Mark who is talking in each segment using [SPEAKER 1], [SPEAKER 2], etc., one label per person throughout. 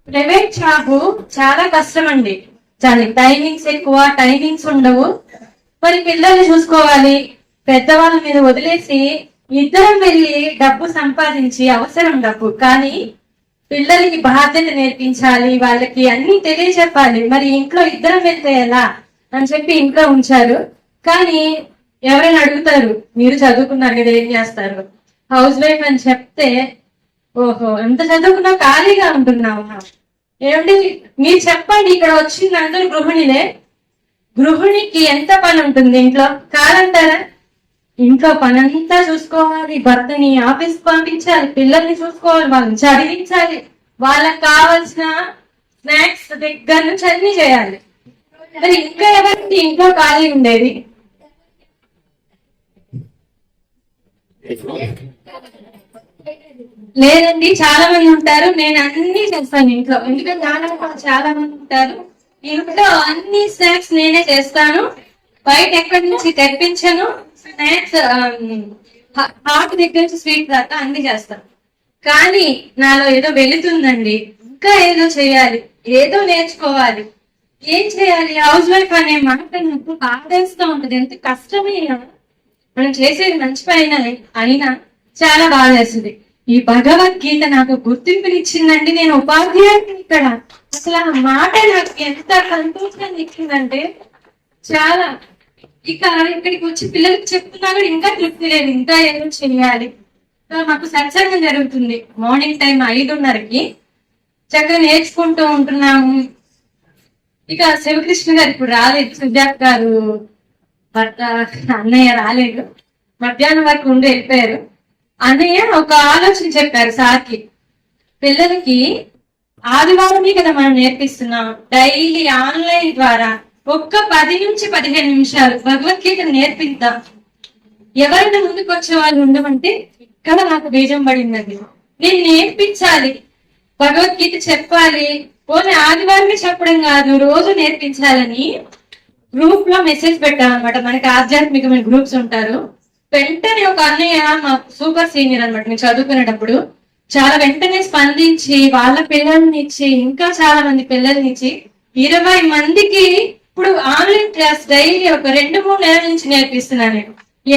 [SPEAKER 1] Private job చాలా కష్టం అండి. దానికి టైమింగ్స్ ఎక్కువ, టైమింగ్స్ ఉండవు. మరి పిల్లల్ని చూసుకోవాలి, పెద్దవాళ్ళ మీద వదిలేసి ఇద్దరం వెళ్ళి డబ్బు సంపాదించి అవసరం డబ్బు, కానీ పిల్లలకి బాధ్యత నేర్పించాలి, వాళ్ళకి అన్ని తెలియచెప్పాలి. మరి ఇంట్లో ఇద్దరం వెళ్తే ఎలా అని చెప్పి ఇంట్లో ఉంచారు. కానీ ఎవరైనా అడుగుతారు, మీరు చదువుకున్నారు కదా ఏం చేస్తారు, హౌస్ వైఫ్ అని చెప్తే ఓహో ఎంత చదువుకున్నా ఖాళీగా ఉంటున్నావా ఏమిటి మీరు చెప్పండి. ఇక్కడ వచ్చింది అందరూ గృహిణిలే. గృహిణికి ఎంత పని ఉంటుంది ఇంట్లో, కాదంటారా? ఇంట్లో పనంతా చూసుకోవాలి, భర్తని ఆఫీస్ పంపించాలి, పిల్లల్ని చూసుకోవాలి, వాళ్ళని చదివించాలి, వాళ్ళకి కావాల్సిన స్నాక్స్ దగ్గర నుంచి అన్ని చేయాలి. మరి ఇంకా ఎవరికి ఇంట్లో ఖాళీ ఉండేది? లేదండి, చాలా మంది ఉంటారు. నేను అన్ని చేస్తాను ఇంట్లో, ఎందుకంటే చాలా మంది ఉంటారు. ఇంట్లో అన్ని స్నాక్స్ నేనే చేస్తాను, బయట ఎక్కడి నుంచి తెప్పించను. స్నాక్స్ హాట్ దగ్గర నుంచి స్వీట్ దాకా అన్ని చేస్తాను. కానీ నాలో ఏదో వెళుతుందండి, ఇంకా ఏదో చేయాలి, ఏదో నేర్చుకోవాలి. ఏం చేయాలి? హౌస్ వైఫ్ అనే మాట నాకు బాధేస్తూ ఉంటది. ఎంత కష్టమైనా మనం చేసేది మంచి పైన అయినా చాలా బాధేస్తుంది. ఈ భగవద్గీత నాకు గుర్తింపునిచ్చిందండి. నేను ఉపాధ్యాయుని ఇక్కడ. అసలు ఆ మాట నాకు ఎంత సంతోషాన్ని ఇచ్చిందంటే చాలా. ఇక ఇక్కడికి వచ్చి పిల్లలకి చెప్తున్నా కూడా ఇంకా తృప్తి లేదు, ఇంకా ఏదో చేయాలి. మాకు సత్సంగం జరుగుతుంది మార్నింగ్ టైం 5:30కి. చక్కగా నేర్చుకుంటూ ఉంటున్నాము. ఇక శివకృష్ణ గారు ఇప్పుడు రాలేదు, సుజాత్ గారు భర్త అన్నయ్య రాలేదు, మధ్యాహ్నం వరకు ఉండి వెళ్ళిపోయారు. అన్నయ్య ఒక ఆలోచన చెప్పారు సార్కి. పిల్లలకి ఆదివారమే కదా మనం నేర్పిస్తున్నాం, డైలీ ఆన్లైన్ ద్వారా ఒక్క 10 నుంచి 15 నిమిషాలు భగవద్గీత నేర్పిద్దాం. ఎవరైనా ముందుకు వచ్చే వాళ్ళు ఉండమంటే ఇక్కడ నాకు బీజం పడిందండి. నేను నేర్పించాలి, భగవద్గీత చెప్పాలి. ఓన్లీ ఆదివారమే చెప్పడం కాదు, రోజు నేర్పించాలని గ్రూప్ లో మెసేజ్ పెట్టామన్నమాట. మనకి ఆధ్యాత్మికమైన గ్రూప్స్ ఉంటారు. వెంటనే ఒక అన్నయ్య, మా సూపర్ సీనియర్ అనమాట, నేను చదువుకునేటప్పుడు చాలా వెంటనే స్పందించి వాళ్ళ పిల్లల్ని ఇచ్చి, ఇంకా చాలా మంది పిల్లల్ని ఇచ్చి 20 మందికి ఇప్పుడు ఆన్లైన్ క్లాస్ డైలీ ఒక 2-3 నెలల నుంచి నేర్పిస్తున్నాను.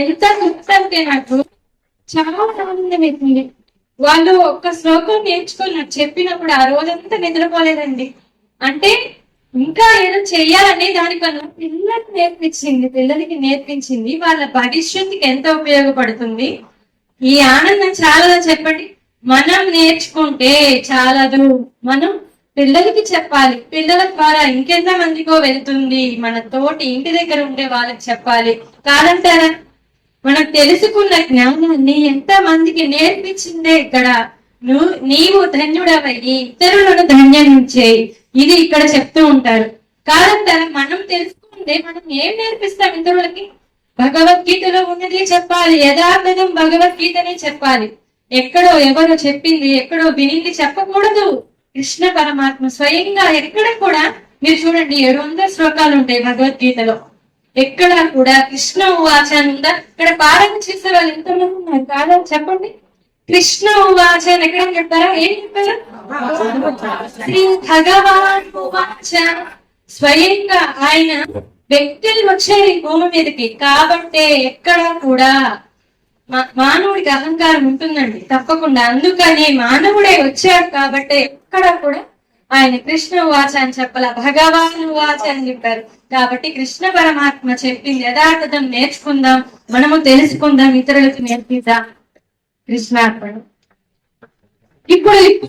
[SPEAKER 1] ఎంత తృప్తి అంటే నాకు చాలా ఆనందం అవుతుంది. వాళ్ళు ఒక్క శ్లోకం నేర్చుకొని నాకు చెప్పినప్పుడు ఆ రోజంతా నిద్రపోలేదండి. అంటే ఇంకా ఏదో చెయ్యాలని దానికన్నా పిల్లలకి నేర్పించింది వాళ్ళ భవిష్యత్తుకి ఎంత ఉపయోగపడుతుంది. ఈ ఆనందం చాలదా చెప్పండి? మనం నేర్చుకుంటే చాలదు, మనం పిల్లలకి చెప్పాలి. పిల్లల ద్వారా ఇంకెంత మందికో వెళ్తుంది. మన తోటి ఇంటి దగ్గర ఉండే వాళ్ళకి చెప్పాలి, కాదంటారా? మనం తెలుసుకున్న జ్ఞానాన్ని ఎంత మందికి నేర్పించిందే ఇక్కడ. నీవు ధన్యుడవయ్యి ఇతరులను ధన్యం. ఇది ఇక్కడ చెప్తూ ఉంటారు, కాదంటారా? మనం తెలుసుకుంటే మనం ఏం నేర్పిస్తాం ఇతరులకి? భగవద్గీతలో ఉన్నది చెప్పాలి, యథార్థం భగవద్గీతనే చెప్పాలి. ఎక్కడో ఎవరో చెప్పింది, ఎక్కడో వినింది చెప్పకూడదు. కృష్ణ పరమాత్మ స్వయంగా ఎక్కడ కూడా మీరు చూడండి, 700 శ్లోకాలు ఉంటాయి భగవద్గీతలో. ఎక్కడ కూడా కృష్ణ ఉవాచ ఉందా? ఇక్కడ పాలన చేసే వాళ్ళు ఎంతమంది ఉన్నారు? కాదా చెప్పండి. కృష్ణ ఉవాచ ఎక్కడ చెప్పారా? ఏం చెప్పారు? శ్రీ భగవాన్ ఉవాచ. స్వయంగా ఆయన వ్యక్తులు వచ్చారు ఈ భూమి మీదకి. కాబట్టి ఎక్కడ కూడా మానవుడికి అహంకారం ఉంటుందండి తప్పకుండా. అందుకని మానవుడే వచ్చాడు కాబట్టి ఎక్కడ కూడా ఆయన కృష్ణ ఉవాచ అని చెప్పాల, భగవాన్ ఉవాచ అని చెప్పారు. కాబట్టి కృష్ణ పరమాత్మ చెప్పింది యథార్థం నేర్చుకుందాం, మనము తెలుసుకుందాం, ఇతరులకు నేర్పిద్దాం. కృష్ణార్పణ. ఇప్పుడు